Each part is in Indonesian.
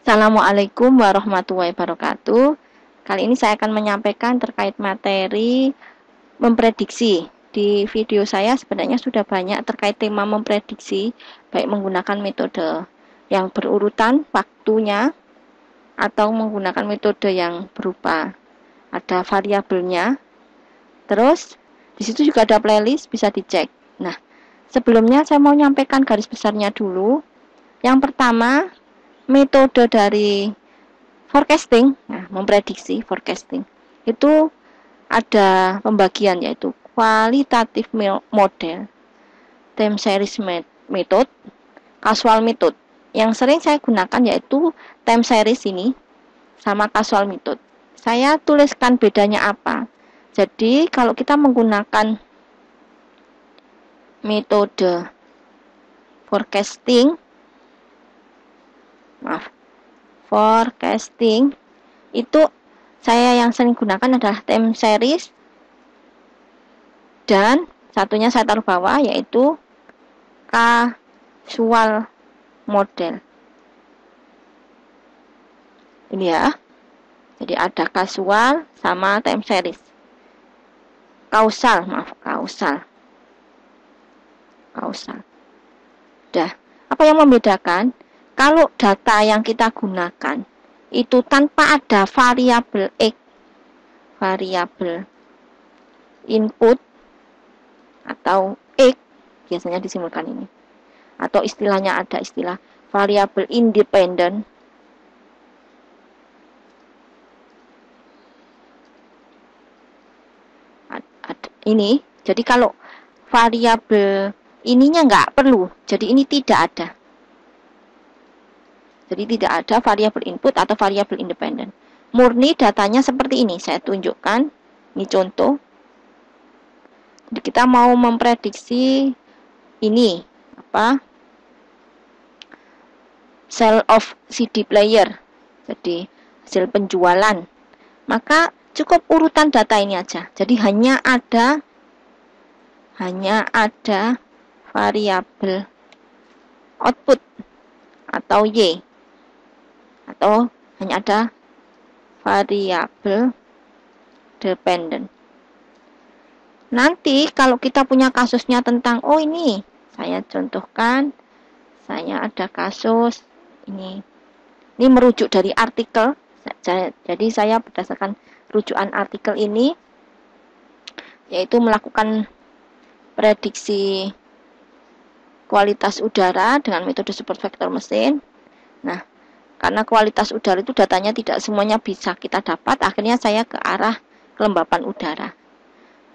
Assalamualaikum warahmatullahi wabarakatuh. Kali ini saya akan menyampaikan terkait materi memprediksi. Di video saya sebenarnya sudah banyak terkait tema memprediksi, baik menggunakan metode yang berurutan waktunya atau menggunakan metode yang berupa ada variabelnya. Terus di situ juga ada playlist, bisa dicek. Nah, sebelumnya saya mau menyampaikan garis besarnya dulu. Yang pertama, metode dari forecasting, nah, memprediksi forecasting itu ada pembagian yaitu kualitatif model, time series method, casual method. Yang sering saya gunakan yaitu time series ini sama casual method. Saya tuliskan bedanya apa. Jadi kalau kita menggunakan metode forecasting, forecasting itu saya yang sering gunakan adalah time series dan satunya saya taruh bawah yaitu casual model. Ini ya. Jadi ada casual sama time series. Kausal. Dah. Apa yang membedakan? Kalau data yang kita gunakan itu tanpa ada variabel X, variabel input atau X, biasanya disimbolkan ini. Atau istilahnya ada istilah variabel independen. Ini, jadi kalau variabel ininya nggak perlu, jadi ini tidak ada. Jadi tidak ada variabel input atau variabel independen. Murni datanya seperti ini, saya tunjukkan. Ini contoh. Jadi kita mau memprediksi ini apa? Sale of CD player. Jadi hasil penjualan. Maka cukup urutan data ini aja. Jadi hanya ada variabel output atau Y, atau hanya ada variabel dependent. Nanti kalau kita punya kasusnya tentang, oh ini saya contohkan, saya ada kasus ini merujuk dari artikel. Jadi saya berdasarkan rujukan artikel ini, yaitu melakukan prediksi kualitas udara dengan metode support vector mesin. Nah, karena kualitas udara itu datanya tidak semuanya bisa kita dapat, akhirnya saya ke arah kelembapan udara.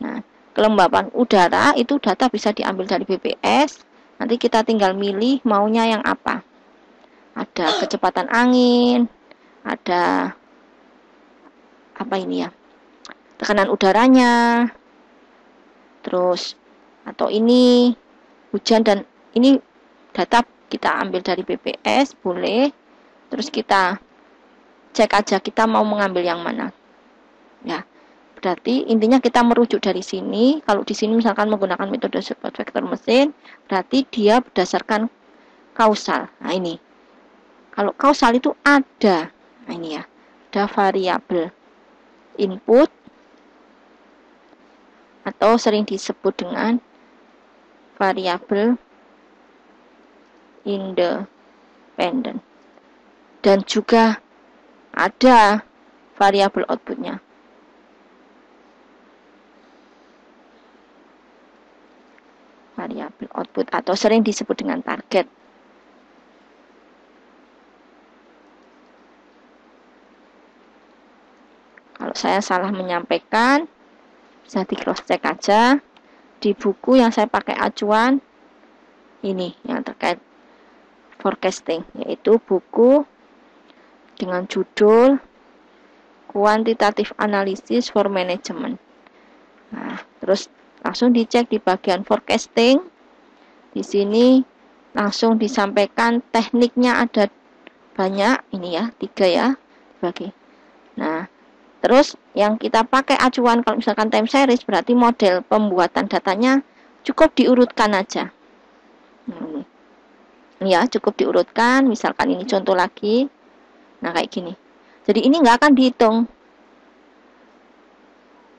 Nah, kelembapan udara itu data bisa diambil dari BPS, nanti kita tinggal milih maunya yang apa. Ada kecepatan angin, ada apa ini ya, tekanan udaranya, terus atau ini hujan, dan ini data kita ambil dari BPS, boleh. Terus kita cek aja kita mau mengambil yang mana. Ya, berarti intinya kita merujuk dari sini. Kalau di sini misalkan menggunakan metode support vector mesin, berarti dia berdasarkan kausal. Nah ini, kalau kausal itu ada, nah ini ya, ada variabel input atau sering disebut dengan variabel independen, dan juga ada variabel outputnya. Variabel output atau sering disebut dengan target. Kalau saya salah menyampaikan, bisa di cross check aja di buku yang saya pakai acuan ini yang terkait forecasting, yaitu buku dengan judul Quantitative Analysis for Management. Nah, terus langsung dicek di bagian forecasting. Di sini langsung disampaikan tekniknya ada banyak, ini ya, 3 ya, bagi. Nah, terus yang kita pakai acuan kalau misalkan time series, berarti model pembuatan datanya cukup diurutkan aja. Ya, cukup diurutkan. Misalkan ini contoh lagi. Nah, kayak gini. Jadi ini nggak akan dihitung.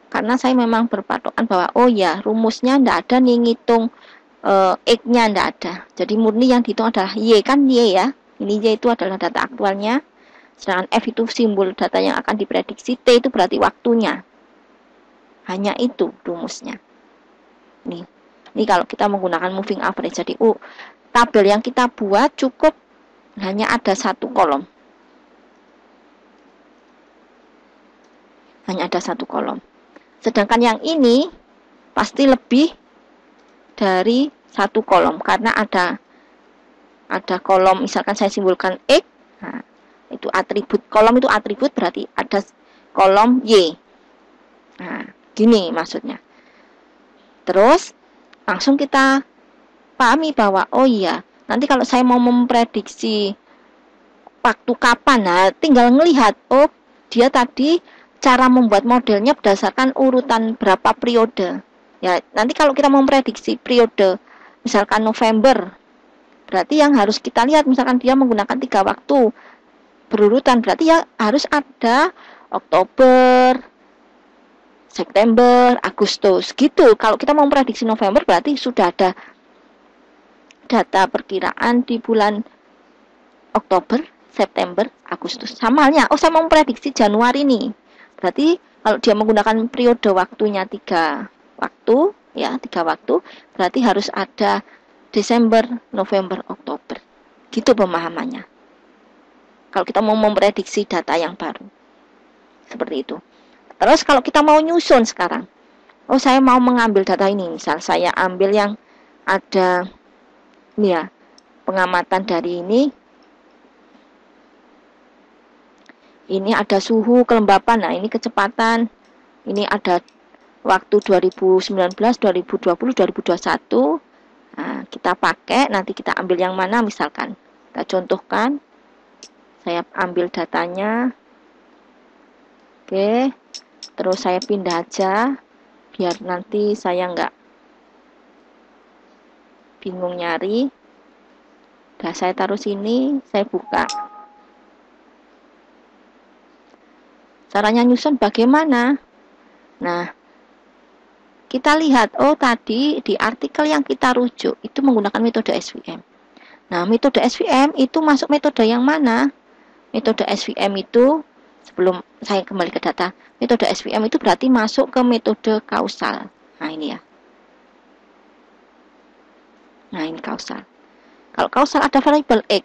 Karena saya memang berpatokan bahwa, oh ya, rumusnya nggak ada nih ngitung X-nya, nggak ada. Jadi murni yang dihitung adalah Y, kan Y ya. Ini Y itu adalah data aktualnya. Sedangkan F itu simbol data yang akan diprediksi, T itu berarti waktunya. Hanya itu rumusnya. Ini kalau kita menggunakan moving average. Jadi tabel yang kita buat cukup hanya ada satu kolom. Hanya ada satu kolom. Sedangkan yang ini pasti lebih dari satu kolom karena ada kolom, misalkan saya simbolkan X. Nah, itu atribut, kolom itu atribut berarti ada kolom Y. Nah, gini maksudnya. Terus langsung kita pahami bahwa oh iya, nanti kalau saya mau memprediksi waktu kapan, nah tinggal ngelihat, oh dia tadi cara membuat modelnya berdasarkan urutan berapa periode. Ya, nanti kalau kita mau memprediksi periode misalkan November, berarti yang harus kita lihat misalkan dia menggunakan 3 waktu berurutan, berarti ya harus ada Oktober, September, Agustus gitu. Kalau kita mau memprediksi November berarti sudah ada data perkiraan di bulan Oktober, September, Agustus. Sama halnya, oh saya mau memprediksi Januari nih. Berarti kalau dia menggunakan periode waktunya 3 waktu, ya 3 waktu, berarti harus ada Desember, November, Oktober. Gitu pemahamannya. Kalau kita mau memprediksi data yang baru. Seperti itu. Terus kalau kita mau nyusun sekarang. Oh, saya mau mengambil data ini. Misal saya ambil yang ada ini ya, pengamatan dari ini. Ini ada suhu, kelembapan. Nah, ini kecepatan. Ini ada waktu 2019, 2020, 2021. Nah, kita pakai, nanti kita ambil yang mana misalkan. Kita contohkan. Saya ambil datanya. Oke. Terus saya pindah aja. Biar nanti saya nggak bingung nyari. Udah saya taruh sini. Saya buka. Caranya nyusun bagaimana? Nah, kita lihat, oh tadi di artikel yang kita rujuk itu menggunakan metode SVM. Nah, metode SVM itu masuk metode yang mana? Metode SVM itu, sebelum saya kembali ke data, metode SVM itu berarti masuk ke metode kausal. Nah, ini ya. Nah, ini kausal. Kalau kausal ada variabel X.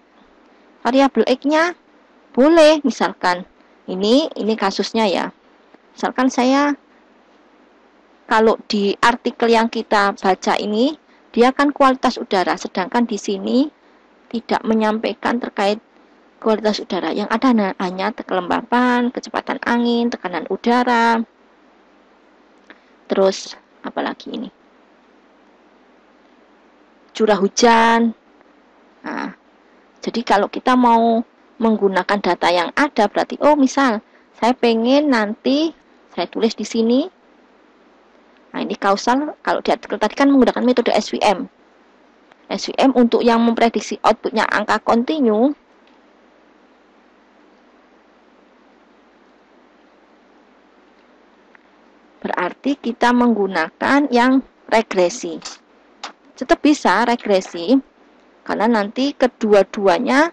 Variabel X-nya boleh, misalkan, ini kasusnya ya. Misalkan saya, kalau di artikel yang kita baca ini, dia kan kualitas udara, sedangkan di sini tidak menyampaikan terkait kualitas udara. Yang ada hanya kelembapan, kecepatan angin, tekanan udara, terus apalagi ini, curah hujan. Nah, jadi kalau kita mau menggunakan data yang ada, berarti oh misal saya pengen nanti saya tulis di sini. Nah, ini kausal. Kalau di artikel tadi kan menggunakan metode SVM. SVM untuk yang memprediksi outputnya angka kontinu. Berarti kita menggunakan yang regresi. Tetap bisa regresi, karena nanti kedua-duanya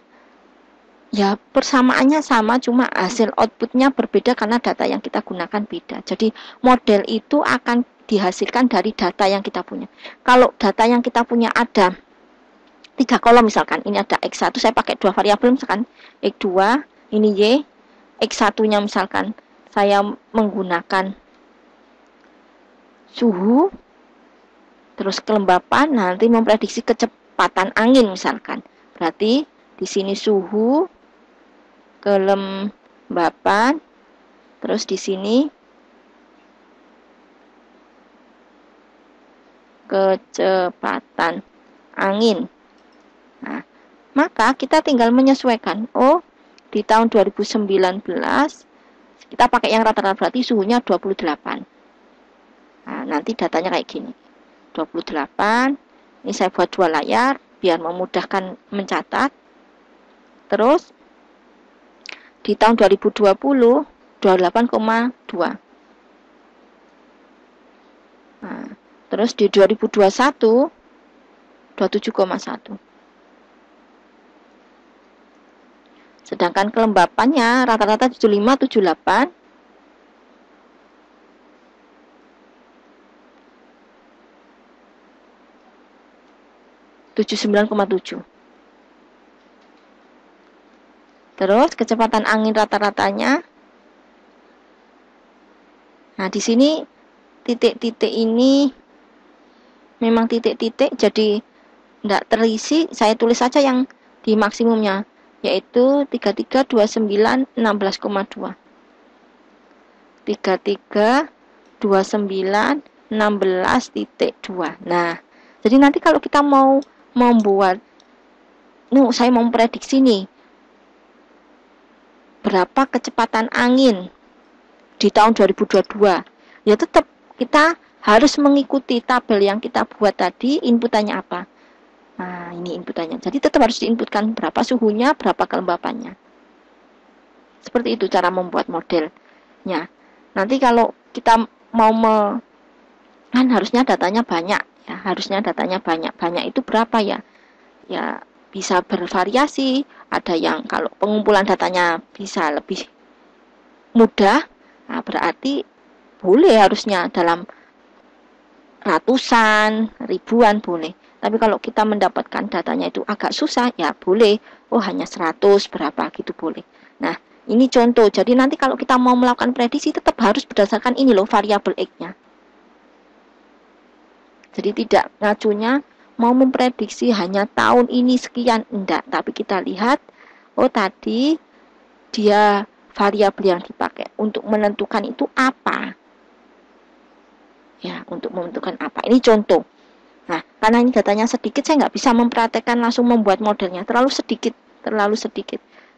ya persamaannya sama, cuma hasil outputnya berbeda karena data yang kita gunakan beda. Jadi model itu akan dihasilkan dari data yang kita punya. Kalau data yang kita punya ada 3 kolom misalkan, ini ada X1, saya pakai 2 variabel misalkan X2, ini Y, X1-nya misalkan saya menggunakan suhu, terus kelembapan, nanti memprediksi kecepatan angin misalkan. Berarti di sini suhu, kelembapan, terus di sini kecepatan angin. Nah, maka kita tinggal menyesuaikan. Oh, di tahun 2019 kita pakai yang rata-rata, berarti suhunya 28. Nah, nanti datanya kayak gini. 28. Ini saya buat 2 layar biar memudahkan mencatat. Terus di tahun 2020 28,2. Nah, terus di 2021 27,1. Sedangkan kelembapannya rata-rata 75, 78, 79,7. Terus kecepatan angin rata-ratanya. Nah, di sini titik-titik ini memang titik-titik, jadi tidak terisi. Saya tulis saja yang di maksimumnya, yaitu 33, 29, 16,2. 33, 29, 16,2. Nah, jadi nanti kalau kita mau membuat, saya mau memprediksi nih, berapa kecepatan angin di tahun 2022, ya tetap kita harus mengikuti tabel yang kita buat tadi. Inputannya apa? Nah, ini inputannya. Jadi tetap harus diinputkan berapa suhunya, berapa kelembapannya. Seperti itu cara membuat modelnya. Nanti kalau kita mau kan harusnya datanya banyak ya, harusnya datanya banyak. Banyak itu berapa ya? Ya bisa bervariasi. Ada yang kalau pengumpulan datanya bisa lebih mudah, nah berarti boleh harusnya dalam ratusan, ribuan boleh. Tapi kalau kita mendapatkan datanya itu agak susah, ya boleh, hanya 100 berapa gitu boleh. Nah, ini contoh. Jadi nanti kalau kita mau melakukan prediksi tetap harus berdasarkan ini loh, variabel X-nya. Jadi tidak ngacunya mau memprediksi hanya tahun ini sekian, enggak. Tapi kita lihat, tadi dia variabel yang dipakai untuk menentukan itu apa. Ya, untuk menentukan apa. Ini contoh. Nah, karena ini datanya sedikit, saya nggak bisa mempraktekkan langsung membuat modelnya. Terlalu sedikit.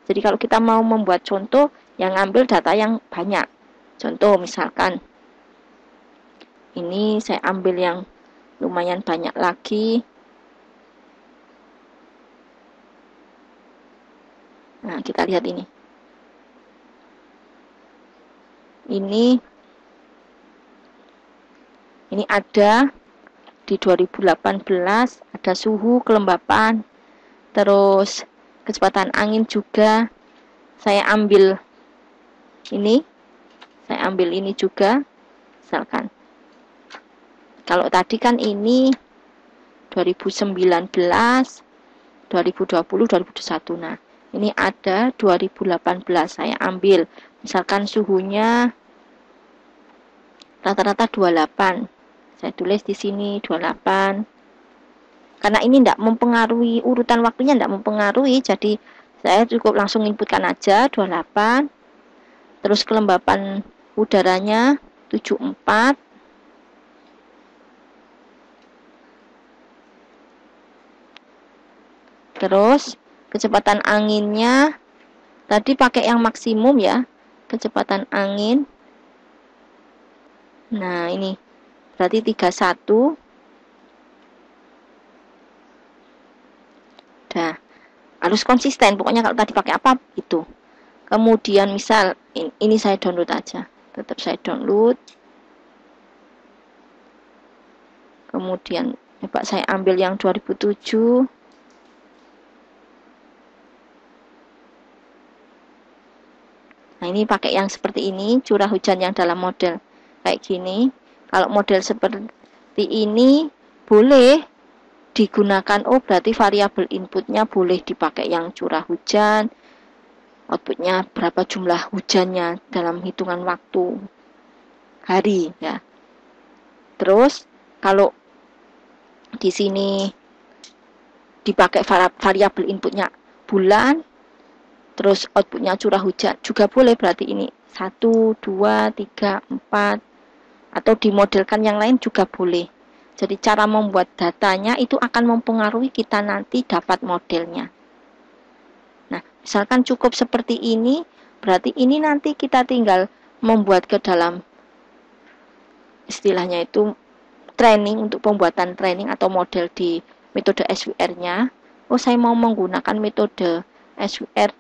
Jadi kalau kita mau membuat contoh, yang ambil data yang banyak. Contoh misalkan, ini saya ambil yang lumayan banyak lagi. Nah, kita lihat ini. Ini ada di 2018, ada suhu, kelembapan, terus kecepatan angin juga. Saya ambil ini juga, misalkan. Kalau tadi kan ini 2019, 2020, 2021. Nah, ini ada 2018, saya ambil misalkan suhunya rata-rata 28. Saya tulis di sini 28. Karena ini tidak mempengaruhi urutan waktunya, tidak mempengaruhi, jadi saya cukup langsung inputkan aja 28. Terus kelembapan udaranya 74. Terus kecepatan anginnya tadi pakai yang maksimum ya, kecepatan angin. Nah, ini berarti 31. Dah, harus konsisten. Pokoknya kalau tadi pakai apa itu. Kemudian misal ini saya download aja. Tetap saya download. Kemudian coba saya ambil yang 2007. Nah, ini pakai yang seperti ini, curah hujan yang dalam model kayak gini. Kalau model seperti ini boleh digunakan, berarti variabel inputnya boleh dipakai yang curah hujan, outputnya berapa jumlah hujannya dalam hitungan waktu hari ya. Terus kalau di sini dipakai variabel inputnya bulan, terus outputnya curah hujan juga boleh, berarti ini 1, 2, 3, 4, atau dimodelkan yang lain juga boleh. Jadi cara membuat datanya itu akan mempengaruhi kita nanti dapat modelnya. Nah, misalkan cukup seperti ini, berarti ini nanti kita tinggal membuat ke dalam istilahnya itu training, untuk pembuatan training atau model di metode SWR-nya. Saya mau menggunakan metode SWR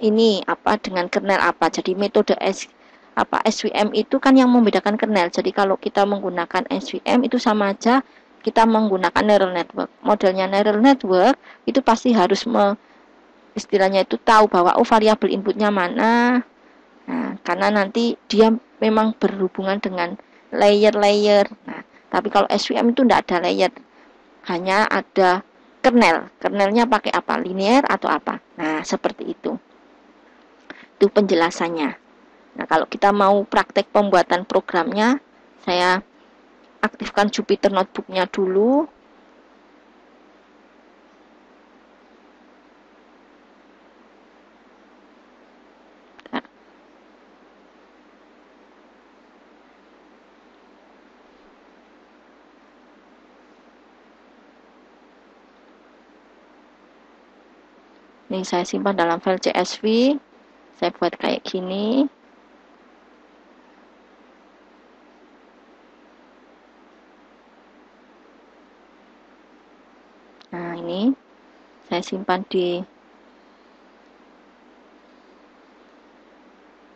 ini apa dengan kernel apa. Jadi metode SVM itu kan yang membedakan kernel. Jadi kalau kita menggunakan SVM itu sama aja kita menggunakan neural network. Modelnya neural network itu pasti harus istilahnya itu tahu bahwa variabel inputnya mana. Nah, karena nanti dia memang berhubungan dengan layer-layer. Nah, tapi kalau SVM itu tidak ada layer, hanya ada kernel. Kernelnya pakai apa? Linear atau apa? Nah, seperti itu. Itu penjelasannya. Nah, kalau kita mau praktek pembuatan programnya, saya aktifkan Jupyter Notebook-nya dulu. Ini saya simpan dalam file CSV. Saya buat kayak gini. Nah, ini saya simpan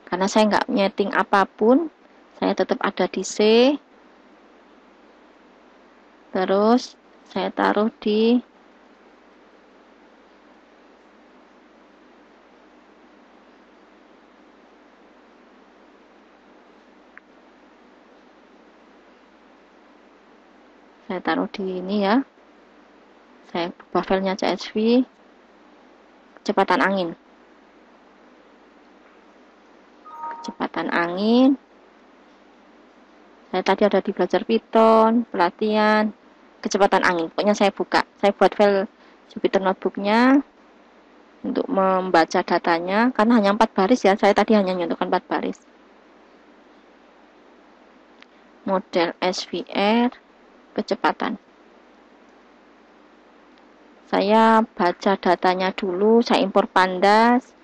karena saya nggak nyeting apapun, saya tetap ada di C. Terus saya taruh di ini ya. Saya ubah filenya CSV, kecepatan angin. Kecepatan angin. Saya tadi ada di belajar Python, pelatihan, kecepatan angin. Pokoknya saya buka. Saya buat file Jupyter Notebook-nya untuk membaca datanya, karena hanya 4 baris ya. Saya tadi hanya menyentuhkan 4 baris. Model SVR, kecepatan. Saya baca datanya dulu, saya impor pandas.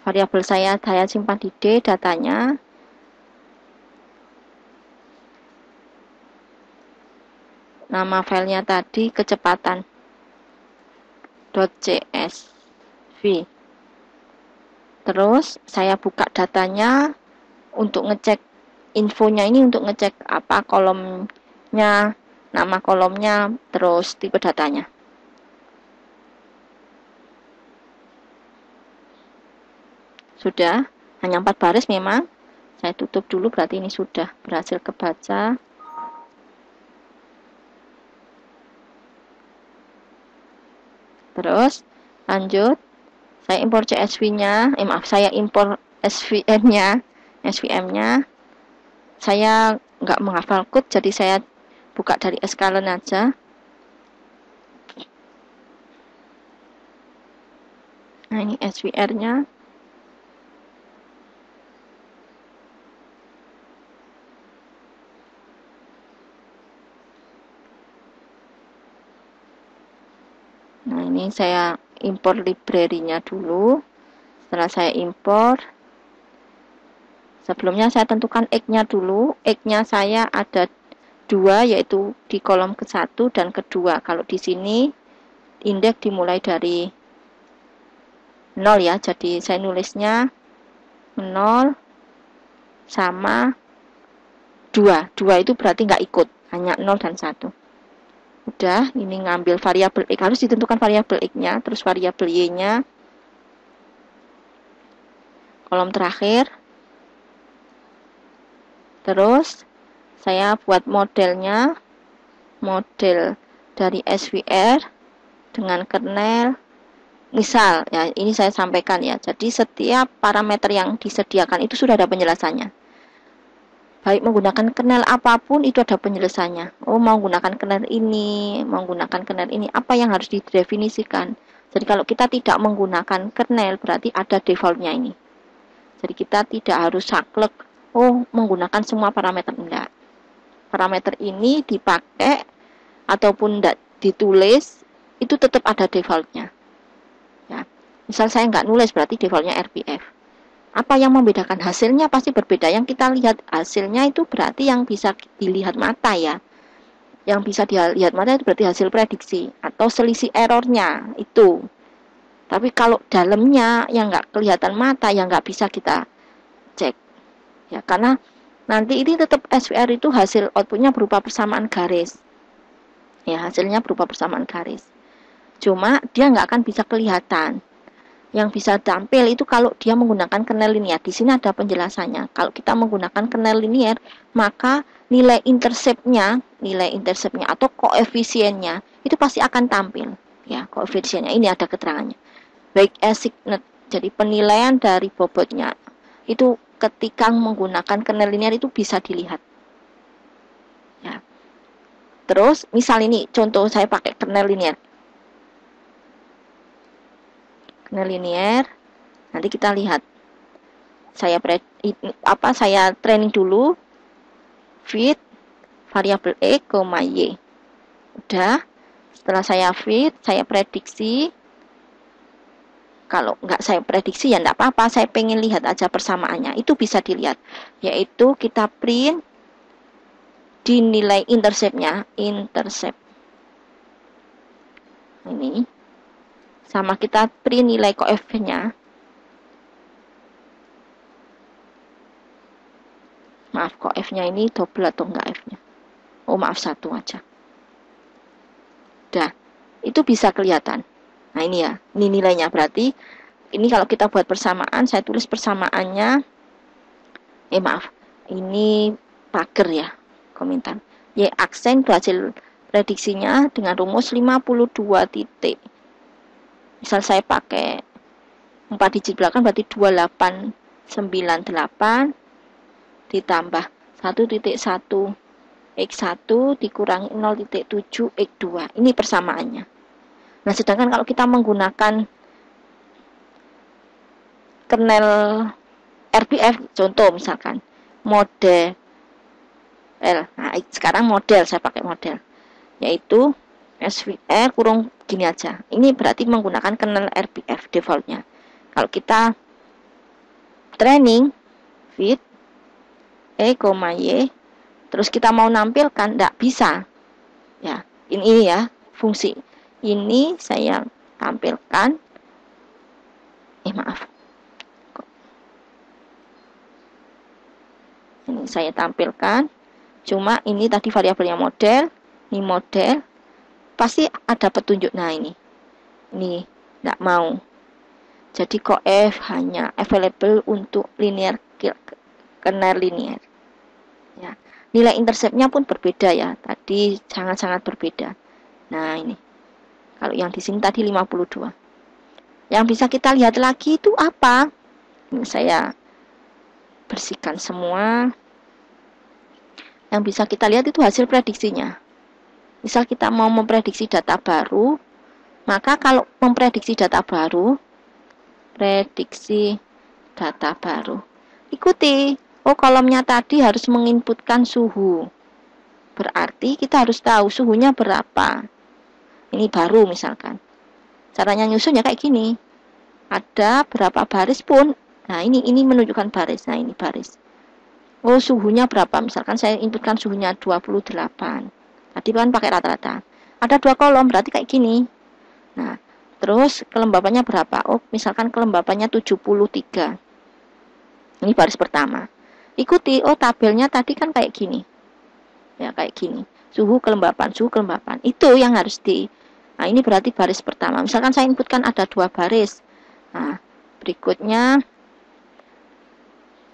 Variabel saya simpan di D datanya. Nama filenya tadi kecepatan .csv. Terus saya buka datanya untuk ngecek infonya ini, untuk ngecek apa kolomnya, nama kolomnya, terus tipe datanya. Sudah, hanya 4 baris memang. Saya tutup dulu, berarti ini sudah berhasil kebaca. Terus lanjut, saya impor CSV-nya, saya impor SVM-nya. Saya nggak menghafal code, jadi saya buka dari sklearn aja. Nah, ini SVR-nya. Nah, ini saya impor library-nya dulu. Setelah saya impor, sebelumnya saya tentukan X-nya dulu. X-nya saya ada 2, yaitu di kolom ke-1 dan ke-2. Kalau di sini indeks dimulai dari 0 ya, jadi saya nulisnya 0 sama 2. 2 itu berarti nggak ikut, hanya 0 dan 1. Udah, ini ngambil variabel X, harus ditentukan variabel X-nya, terus variabel Y-nya. Kolom terakhir. Terus saya buat modelnya, model dari SVR dengan kernel. Misal ya, ini saya sampaikan ya. Jadi setiap parameter yang disediakan itu sudah ada penjelasannya. Baik menggunakan kernel apapun itu ada penjelasannya. Oh, mau menggunakan kernel ini, apa yang harus didefinisikan. Jadi kalau kita tidak menggunakan kernel berarti ada defaultnya ini. Jadi kita tidak harus saklek, menggunakan semua parameter, enggak. Parameter ini dipakai ataupun enggak ditulis, itu tetap ada defaultnya. Ya. Misal saya enggak nulis berarti defaultnya RPF. Apa yang membedakan hasilnya pasti berbeda. Yang kita lihat hasilnya itu berarti yang bisa dilihat mata ya. Yang bisa dilihat mata itu berarti hasil prediksi atau selisih errornya itu. Tapi kalau dalamnya yang nggak kelihatan mata, yang nggak bisa kita cek. Ya, karena nanti ini tetap SVR itu hasil outputnya berupa persamaan garis. Ya, hasilnya berupa persamaan garis. Cuma dia nggak akan bisa kelihatan. Yang bisa tampil itu kalau dia menggunakan kernel linear. Di sini ada penjelasannya. Kalau kita menggunakan kernel linear, maka nilai interceptnya atau koefisiennya itu pasti akan tampil. Ya, koefisiennya ini ada keterangannya. Baik assigned, jadi penilaian dari bobotnya itu ketika menggunakan kernel linear itu bisa dilihat. Ya. Terus misal ini contoh saya pakai kernel linear. Nanti kita lihat. Saya training dulu fit variabel e, y. Udah. Setelah saya fit, saya prediksi. Kalau nggak saya prediksi ya nggak apa-apa, saya pengen lihat aja persamaannya. Itu bisa dilihat, yaitu kita print di nilai intercept-nya, ini, sama kita print nilai koefnya. Maaf, koefnya ini double atau enggak F-nya? Oh maaf, 1 aja. Udah, itu bisa kelihatan. Nah ini ya, ini nilainya. Berarti ini kalau kita buat persamaan, saya tulis persamaannya. Maaf, ini pager ya, komentar. Y aksen itu hasil prediksinya dengan rumus 52 titik. Misal saya pakai 4 digit belakang berarti 2898 ditambah 1.1 X1 dikurangi 0.7 X2. Ini persamaannya. Nah, sedangkan kalau kita menggunakan kernel RBF, contoh misalkan model, nah sekarang model, saya pakai model, yaitu SVR kurung gini aja. Ini berarti menggunakan kernel RBF defaultnya. Kalau kita training fit e, y, terus kita mau nampilkan, tidak bisa. Ya, ini ya fungsi. Ini saya tampilkan. Maaf. Ini saya tampilkan. Cuma ini tadi variabelnya model. Ini model. Pasti ada petunjuk. Nah ini. Ini tidak mau. Jadi coef hanya available untuk linear kernel linear. Ya. Nilai interceptnya pun berbeda ya. Tadi sangat-sangat berbeda. Nah ini. Kalau yang di sini tadi 52. Yang bisa kita lihat lagi itu apa? Ini saya bersihkan semua. Yang bisa kita lihat itu hasil prediksinya. Misal kita mau memprediksi data baru, maka kalau memprediksi data baru, prediksi data baru. Ikuti. Oh, kolomnya tadi harus menginputkan suhu. Berarti kita harus tahu suhunya berapa. Ini baru misalkan. Caranya nyusunnya kayak gini. Ada berapa baris pun. Nah, ini menunjukkan baris. Nah, ini baris. Oh, suhunya berapa? Misalkan saya inputkan suhunya 28. Tadi kan pakai rata-rata. Ada 2 kolom, berarti kayak gini. Nah, terus kelembapannya berapa? Oh, misalkan kelembapannya 73. Ini baris pertama. Ikuti, oh tabelnya tadi kan kayak gini. Ya, kayak gini. Suhu kelembapan. Itu yang harus nah, ini berarti baris pertama. Misalkan saya inputkan ada 2 baris. Nah, berikutnya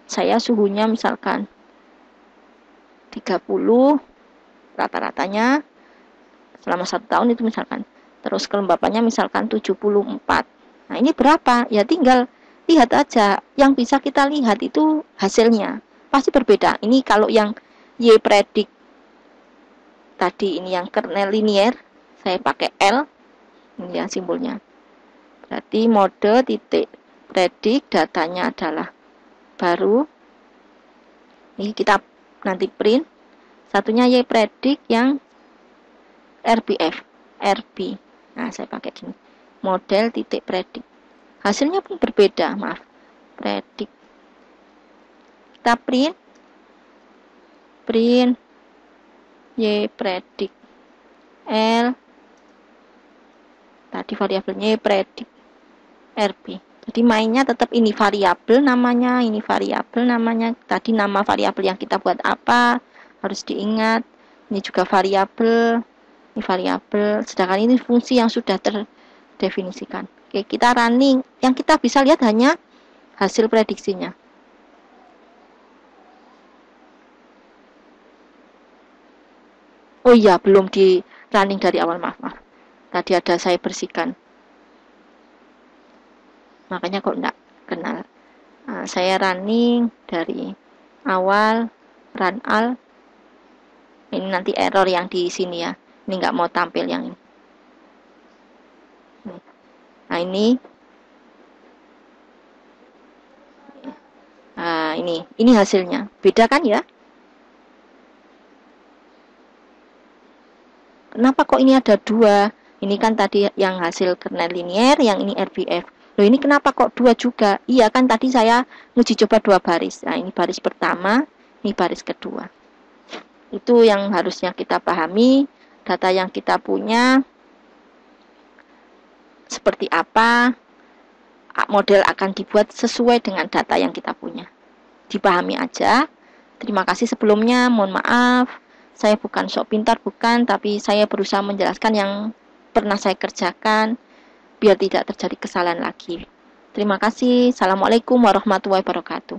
saya suhunya misalkan 30 rata-ratanya selama 1 tahun itu misalkan. Terus kelembapannya misalkan 74. Nah, ini berapa? Ya tinggal lihat aja. Yang bisa kita lihat itu hasilnya. Pasti berbeda. Ini kalau yang Y predict tadi, ini yang kernel linear, saya pakai L. Ini ya simbolnya. Berarti mode titik predict datanya adalah baru. Ini kita nanti print. Satunya Y predict yang RBF, RB. Nah, saya pakai gini. Model titik predict. Hasilnya pun berbeda, maaf. Predict. Kita print Y predict L. Tadi variabelnya Y predict RB. Jadi mainnya tetap ini variabel namanya, tadi nama variabel yang kita buat apa, harus diingat. Ini juga variabel, ini variabel, sedangkan ini fungsi yang sudah terdefinisikan. Oke, kita running, yang kita bisa lihat hanya hasil prediksinya. Oh iya, belum di running dari awal, maaf. Tadi ada saya bersihkan. Makanya kok enggak kenal. Nah, saya running dari awal, run all. Ini nanti error yang di sini ya. Ini enggak mau tampil yang ini. Nah, ini. Nah, ini hasilnya. Beda kan ya? Kenapa kok ini ada dua? Ini kan tadi yang hasil kernel linear, yang ini RBF. Loh, ini kenapa kok dua juga? Iya kan tadi saya uji coba dua baris. Nah, ini baris pertama, ini baris kedua. Itu yang harusnya kita pahami. Data yang kita punya seperti apa, model akan dibuat sesuai dengan data yang kita punya. Dipahami aja. Terima kasih sebelumnya, mohon maaf. Saya bukan sok pintar, bukan, tapi saya berusaha menjelaskan yang pernah saya kerjakan biar tidak terjadi kesalahan lagi. Terima kasih. Assalamualaikum warahmatullahi wabarakatuh.